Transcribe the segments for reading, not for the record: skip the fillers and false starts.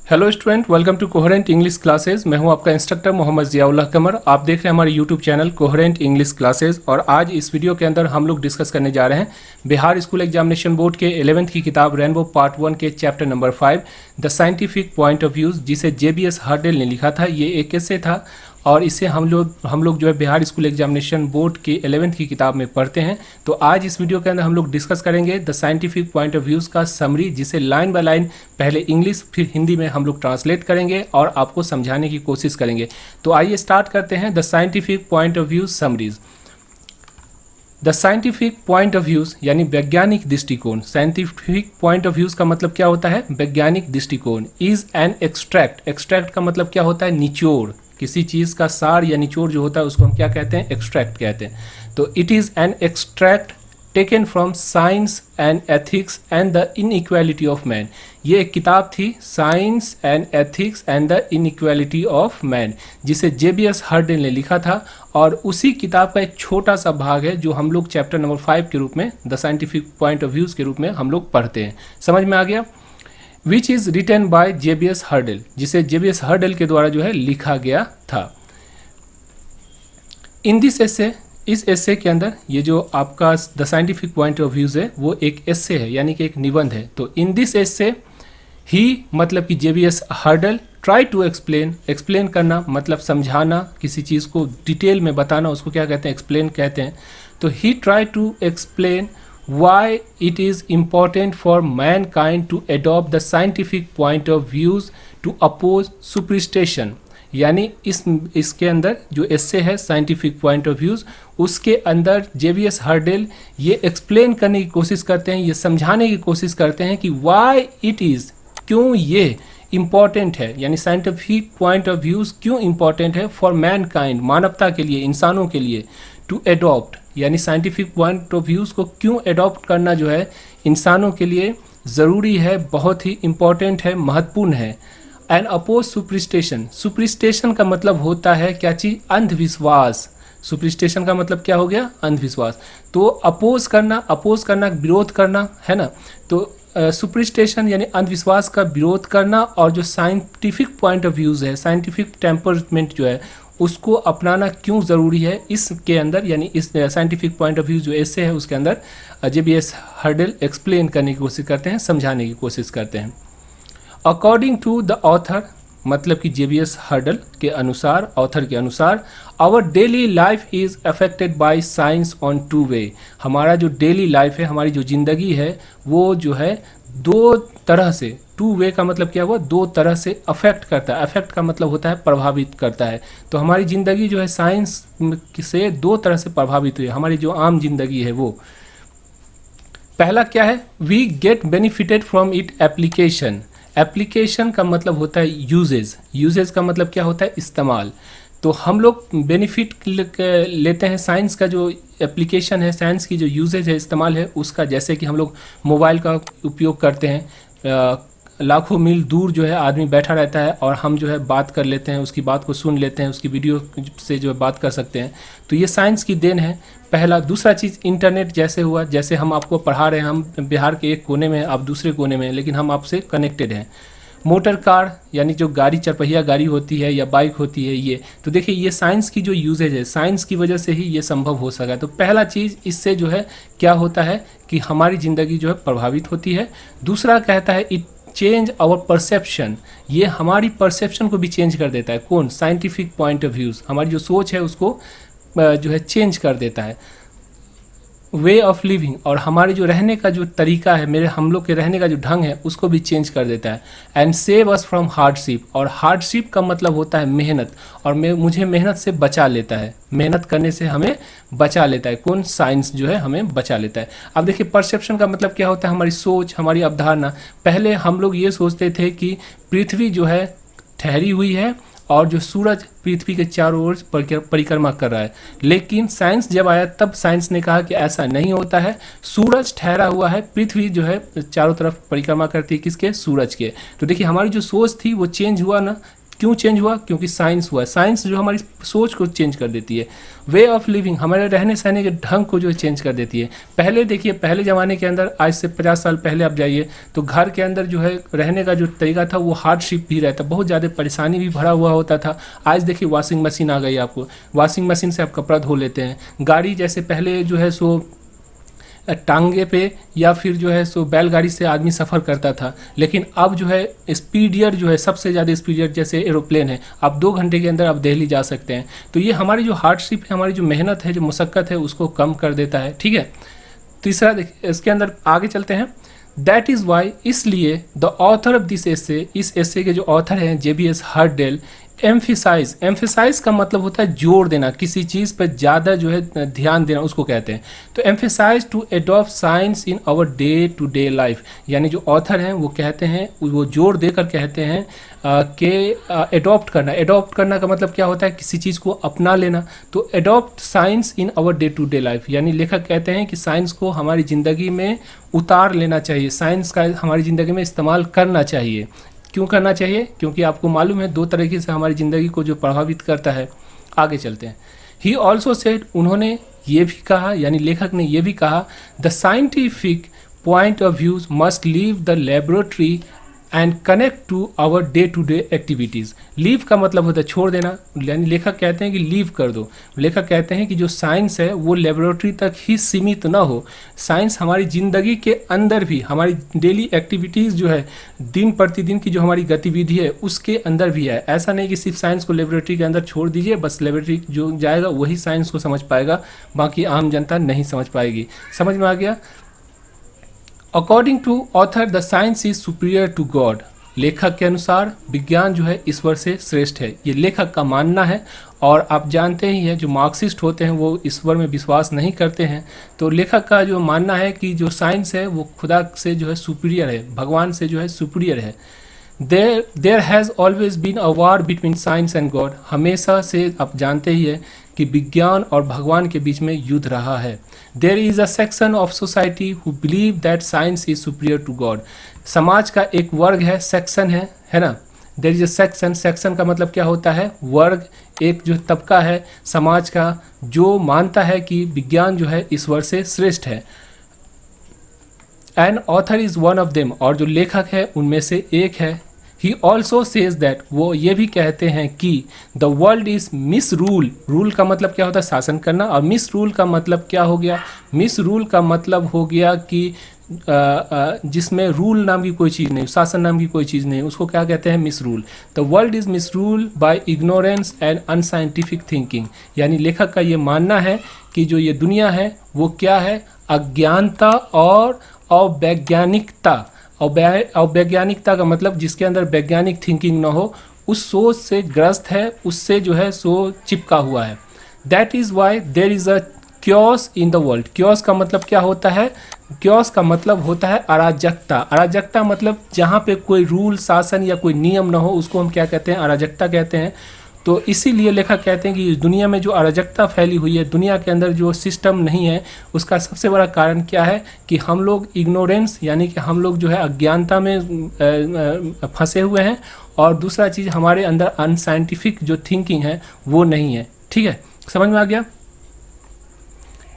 Hello student, welcome to coherent English classes. मैं हूं आपका इंस्ट्रक्टर मोहम्मद ज़ियाउल्लाह कमर। आप देख रहे हैं हमारे YouTube channel coherent English classes. और आज इस वीडियो के अंदर हम लोग डिस्कस करने जा रहे हैं बिहार स्कूल एग्जामिनेशन बोर्ड के 11th की किताब रेनबो पार्ट 1 के chapter number 5 the scientific point of views, जिसे JBS हर्डेल ने लिखा था। ये एक एस्से था और इसे हम लोग जो है बिहार स्कूल एग्जामिनेशन बोर्ड के 11th की किताब में पढ़ते हैं। तो आज इस वीडियो के अंदर हम लोग डिस्कस करेंगे the scientific point of views का समरी, जिसे लाइन बाय लाइन पहले इंग्लिश फिर हिंदी में हम लोग ट्रांसलेट करेंगे और आपको समझाने की कोशिश करेंगे। तो आइए स्टार्ट करते हैं the scientific point of views summaries. The scientific point of views यानी वैज्ञानिक दृष्टिकोण। साइंटिफिक पॉइंट ऑफ व्यूज़ का मतलब क्या होता है? वैज्ञानिक दृष्टिकोण। Is an extract. एक्सट्रैक्ट का मतलब क्या होता है? निचोड़। किसी चीज़ का सार या निचोड़ जो होता है उसको हम क्या कहते हैं? एक्सट्रैक्ट कहते हैं। तो it is an extract taken from science and ethics and the inequality of man. ये एक किताब थी, science and ethics and the inequality of man, जिसे JBS हर्डेल ने लिखा था। और उसी किताब का एक छोटा सा भाग है जो हम लोग चैप्टर नंबर 5 के रूप में the scientific point of views के रूप में हम लोग पढ़ते हैं। समझ में आ गया? Which is written by JBS Haldane, जिसे JBS हर्डेल के द्वारा जो है लिखा गया था। इन दिस एस्से, इस एस्से के अंदर ये जो आपका the scientific point of views है वो एक एस्से है, यानी कि एक निबंध है। तो इन दिस एस्से ही मतलब कि JBS Haldane try to explain. Explain करना मतलब समझाना, किसी चीज़ को डिटेल में बताना, उसको क्या कहते हैं? एक्सप्लेन कहते हैं। तो he try to explain why it is important for mankind to adopt the scientific point of views to oppose superstition। यानी इसके अंदर जो एस्से है साइंटिफिक पॉइंट ऑफ व्यूज़, उसके अंदर JBS हर्डेल ये एक्सप्लेन करने की कोशिश करते हैं, ये समझाने की कोशिश करते हैं कि why it is, क्यों ये इम्पॉर्टेंट है, यानी साइंटिफिक पॉइंट ऑफ व्यूज़ क्यों इम्पॉर्टेंट है फॉर मैनकाइंड, मानवता के लिए, इंसानों के लिए, टू एडॉप्ट, यानी साइंटिफिक पॉइंट ऑफ व्यूज़ को क्यों एडॉप्ट करना जो है इंसानों के लिए ज़रूरी है, बहुत ही इम्पॉर्टेंट है, महत्वपूर्ण है। And oppose superstition. सुपरस्टिशन का मतलब होता है क्या चीज़? अंधविश्वास। सुपरस्टिशन का मतलब क्या हो गया? अंधविश्वास। तो अपोज करना विरोध करना है ना। तो सुपरस्टिशन यानी अंधविश्वास का विरोध करना, और जो साइंटिफिक पॉइंट ऑफ व्यूज़ है, साइंटिफिक टेम्परमेंट जो है उसको अपनाना क्यों ज़रूरी है इसके अंदर, यानी इस साइंटिफिक पॉइंट ऑफ व्यू जो एस्से है उसके अंदर JBS हर्डेल एक्सप्लेन करने की कोशिश करते हैं, समझाने की कोशिश करते हैं। अकॉर्डिंग टू द ऑथर, मतलब कि JBS हर्डेल के अनुसार, ऑथर के अनुसार, our daily life is affected by science on two way. हमारा जो डेली लाइफ है, हमारी जो ज़िंदगी है, वो जो है दो तरह से, टू वे का मतलब क्या हुआ? दो तरह से अफेक्ट करता है। अफेक्ट का मतलब होता है प्रभावित करता है। तो हमारी ज़िंदगी जो है साइंस से दो तरह से प्रभावित हुई है। हमारी जो आम जिंदगी है वो, पहला क्या है? We get benefited from it application. Application का मतलब होता है यूजेज। यूजेज का मतलब क्या होता है? इस्तेमाल। तो हम लोग बेनिफिट लेते हैं साइंस का जो एप्लीकेशन है, साइंस की जो यूजेज है, इस्तेमाल है उसका। जैसे कि हम लोग मोबाइल का उपयोग करते हैं, लाखों मील दूर जो है आदमी बैठा रहता है और हम जो है बात कर लेते हैं, उसकी बात को सुन लेते हैं, उसकी वीडियो से जो है बात कर सकते हैं। तो ये साइंस की देन है, पहला। दूसरा चीज़ इंटरनेट जैसे हुआ, जैसे हम आपको पढ़ा रहे हैं, हम बिहार के एक कोने में हैं, आप दूसरे कोने में हैं, लेकिन हम आपसे कनेक्टेड हैं। मोटर कार यानी जो गाड़ी, चरपहिया गाड़ी होती है या बाइक होती है, ये तो देखिए ये साइंस की जो यूजेज है, साइंस की वजह से ही ये संभव हो सका। तो पहला चीज़ इससे जो है क्या होता है कि हमारी ज़िंदगी जो है प्रभावित होती है। दूसरा कहता है इट चेंज आवर परसेप्शन। ये हमारी परसेप्शन को भी चेंज कर देता है। कौन? Scientific point of views. हमारी जो सोच है उसको जो है चेंज कर देता है। वे ऑफ लिविंग, और हमारे जो रहने का जो तरीका है, हम लोग के रहने का जो ढंग है उसको भी चेंज कर देता है। And save us from hardship, और हार्डशिप का मतलब होता है मेहनत, और मुझे मेहनत से बचा लेता है, मेहनत करने से हमें बचा लेता है। कौन? साइंस जो है हमें बचा लेता है। अब देखिए परसेप्शन का मतलब क्या होता है? हमारी सोच, हमारी अवधारणा। पहले हम लोग ये सोचते थे कि पृथ्वी जो है ठहरी हुई है और जो सूरज पृथ्वी के चारों ओर परिक्रमा कर रहा है, लेकिन साइंस जब आया तब साइंस ने कहा कि ऐसा नहीं होता है, सूरज ठहरा हुआ है, पृथ्वी जो है चारों तरफ परिक्रमा करती है। किसके? सूरज के। तो देखिए हमारी जो सोच थी वो चेंज हुआ ना, क्यों चेंज हुआ? क्योंकि साइंस हुआ। साइंस जो हमारी सोच को चेंज कर देती है, वे ऑफ लिविंग, हमारे रहने सहने के ढंग को जो चेंज कर देती है। पहले देखिए, पहले ज़माने के अंदर, आज से 50 साल पहले आप जाइए तो घर के अंदर जो है रहने का जो तरीका था वो हार्डशिप भी रहता, बहुत ज़्यादा परेशानी भी भरा हुआ होता था। आज देखिए वॉशिंग मशीन आ गई, आपको वॉशिंग मशीन से आप कपड़ा धो लेते हैं। गाड़ी जैसे पहले जो है सो टांगे पे या फिर जो है सो बैलगाड़ी से आदमी सफ़र करता था, लेकिन अब जो है स्पीडियर जो है, सबसे ज़्यादा स्पीडियर जैसे एरोप्लेन है, आप 2 घंटे के अंदर आप दिल्ली जा सकते हैं। तो ये हमारी जो हार्डशिप है, हमारी जो मेहनत है, जो मुशक्क़त है, उसको कम कर देता है। ठीक है, तीसरा देखिए, इसके अंदर आगे चलते हैं। दैट इज़ वाई, इसलिए द ऑथर ऑफ दिस एसे, इस एसे के जो ऑथर हैं JBS हर्डेल, एम्फेसाइज का मतलब होता है जोर देना, किसी चीज़ पर ज़्यादा जो है ध्यान देना, उसको कहते हैं। तो emphasise to adopt science in our day to day life, यानी जो ऑथर हैं वो कहते हैं, वो जोर देकर कहते हैं कि एडॉप्ट करना का मतलब क्या होता है? किसी चीज़ को अपना लेना। तो adopt science in our day to day life, यानी लेखक कहते हैं कि साइंस को हमारी ज़िंदगी में उतार लेना चाहिए, साइंस का हमारी ज़िंदगी में इस्तेमाल करना चाहिए। क्यों करना चाहिए? क्योंकि आपको मालूम है 2 तरीके से हमारी ज़िंदगी को जो प्रभावित करता है। आगे चलते हैं। ही ऑल्सो सेड, उन्होंने ये भी कहा, यानी लेखक ने ये भी कहा, the scientific point of views must leave the laboratory and connect to our day to day activities. Leave का मतलब होता है छोड़ देना, यानी लेखक कहते हैं कि लीव कर दो। लेखक कहते हैं कि जो साइंस है वो लेबोरेटरी तक ही सीमित ना हो, साइंस हमारी ज़िंदगी के अंदर भी, हमारी डेली एक्टिविटीज़ जो है, दिन प्रतिदिन की जो हमारी गतिविधि है उसके अंदर भी है। ऐसा नहीं कि सिर्फ साइंस को लेबोरेटरी के अंदर छोड़ दीजिए, बस लेबोरेटरी जो जाएगा वही साइंस को समझ पाएगा, बाकी आम जनता नहीं समझ पाएगी। समझ में आ गया? According to author the science is superior to God, लेखक के अनुसार विज्ञान जो है ईश्वर से श्रेष्ठ है, ये लेखक का मानना है। और आप जानते ही हैं जो मार्क्सिस्ट होते हैं वो ईश्वर में विश्वास नहीं करते हैं, तो लेखक का जो मानना है कि जो साइंस है वो खुदा से जो है सुपीरियर है, भगवान से जो है सुपीरियर है। There has always been a war between science and God, हमेशा से आप जानते ही है कि विज्ञान और भगवान के बीच में युद्ध रहा है। There is a section of society who believe that science is superior to God, समाज का एक वर्ग है, सेक्शन है ना। देयर इज अ सेक्शन का मतलब क्या होता है? वर्ग, एक जो तबका है समाज का जो मानता है कि विज्ञान जो है ईश्वर से श्रेष्ठ है। And author is one of them, और जो लेखक है उनमें से एक है। ही ऑल्सो सेज दैट, वो ये भी कहते हैं कि the world is miss rule, rule का मतलब क्या होता है? शासन करना, और मिस रूल का मतलब क्या हो गया? मिस रूल का मतलब हो गया कि जिसमें रूल नाम की कोई चीज़ नहीं, शासन नाम की कोई चीज़ नहीं, उसको क्या कहते हैं? Miss rule. The world is miss rule by ignorance and unscientific thinking, यानी लेखक का ये मानना है कि जो ये दुनिया है वो क्या है? अज्ञानता और अवैज्ञानिकता। अवैज्ञानिकता का मतलब जिसके अंदर वैज्ञानिक थिंकिंग ना हो, उस सोच से ग्रस्त है, उससे जो है सो चिपका हुआ है। That is why there is a chaos in the world. Chaos का मतलब क्या होता है? क्योस का मतलब होता है अराजकता। अराजकता मतलब जहाँ पे कोई रूल, शासन या कोई नियम ना हो, उसको हम क्या कहते हैं? अराजकता कहते हैं। तो इसीलिए लेखक कहते हैं कि दुनिया में जो अराजकता फैली हुई है, दुनिया के अंदर जो सिस्टम नहीं है, उसका सबसे बड़ा कारण क्या है? कि हम लोग इग्नोरेंस, यानी कि हम लोग जो है अज्ञानता में फंसे हुए हैं, और दूसरा चीज़ हमारे अंदर अनसाइंटिफिक जो थिंकिंग है वो नहीं है। ठीक है, समझ में आ गया?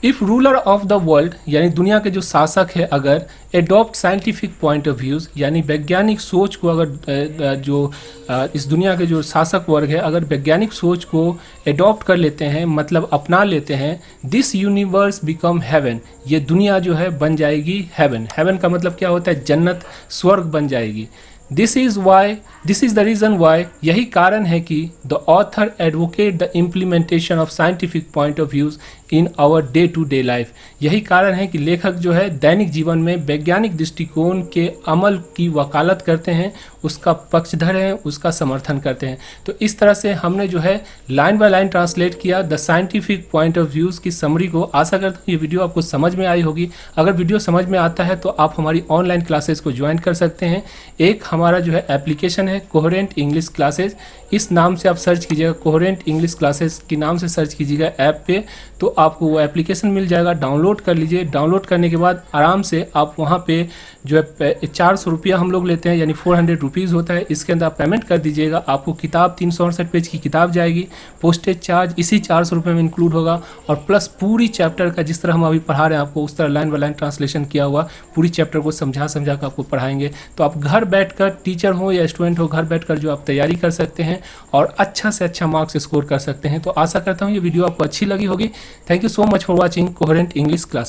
If ruler of the world, यानी दुनिया के जो शासक है, अगर adopt scientific point of views, यानी वैज्ञानिक सोच को अगर इस दुनिया के जो शासक वर्ग है अगर वैज्ञानिक सोच को एडॉप्ट कर लेते हैं, मतलब अपना लेते हैं, दिस यूनिवर्स बिकम हेवन, ये दुनिया जो है बन जाएगी हेवन। हेवन का मतलब क्या होता है? जन्नत, स्वर्ग बन जाएगी। This is the reason why, यही कारण है कि the author advocate the implementation of scientific point of views in our day to day life. यही कारण है कि लेखक जो है दैनिक जीवन में वैज्ञानिक दृष्टिकोण के अमल की वकालत करते हैं, उसका पक्षधर हैं, उसका समर्थन करते हैं। तो इस तरह से हमने जो है लाइन बाय लाइन ट्रांसलेट किया the scientific point of views की समरी को। आशा करता हूँ ये वीडियो आपको समझ में आई होगी। अगर वीडियो समझ में आता है तो आप हमारी ऑनलाइन क्लासेस को ज्वाइन कर सकते हैं। एक हमारा जो है एप्लीकेशन है कोहेरेंट इंग्लिश क्लासेस, इस नाम से आप सर्च कीजिएगा, कोहेरेंट इंग्लिश क्लासेस के नाम से सर्च कीजिएगा ऐप पे, तो आपको वो एप्लीकेशन मिल जाएगा, डाउनलोड कर लीजिए। डाउनलोड करने के बाद आराम से आप वहाँ पे जो है 400 रुपया हम लोग लेते हैं, यानी 400 रुपीज़ होता है। इसके अंदर आप पेमेंट कर दीजिएगा, आपको किताब 368 पेज की किताब जाएगी, पोस्टेज चार्ज इसी 400 रुपये में इंक्लूड होगा, और प्लस पूरी चैप्टर का जिस तरह हम अभी पढ़ा रहे हैं आपको उस तरह लाइन बाय लाइन ट्रांसलेशन किया हुआ पूरी चैप्टर को समझा कर आपको पढ़ाएंगे। तो आप घर बैठकर, टीचर हो या स्टूडेंट हो, घर बैठकर जो आप तैयारी कर सकते हैं और अच्छा से अच्छा मार्क्स स्कोर कर सकते हैं। तो आशा करता हूँ ये वीडियो आपको अच्छी लगी होगी। Thank you so much for watching coherent English class.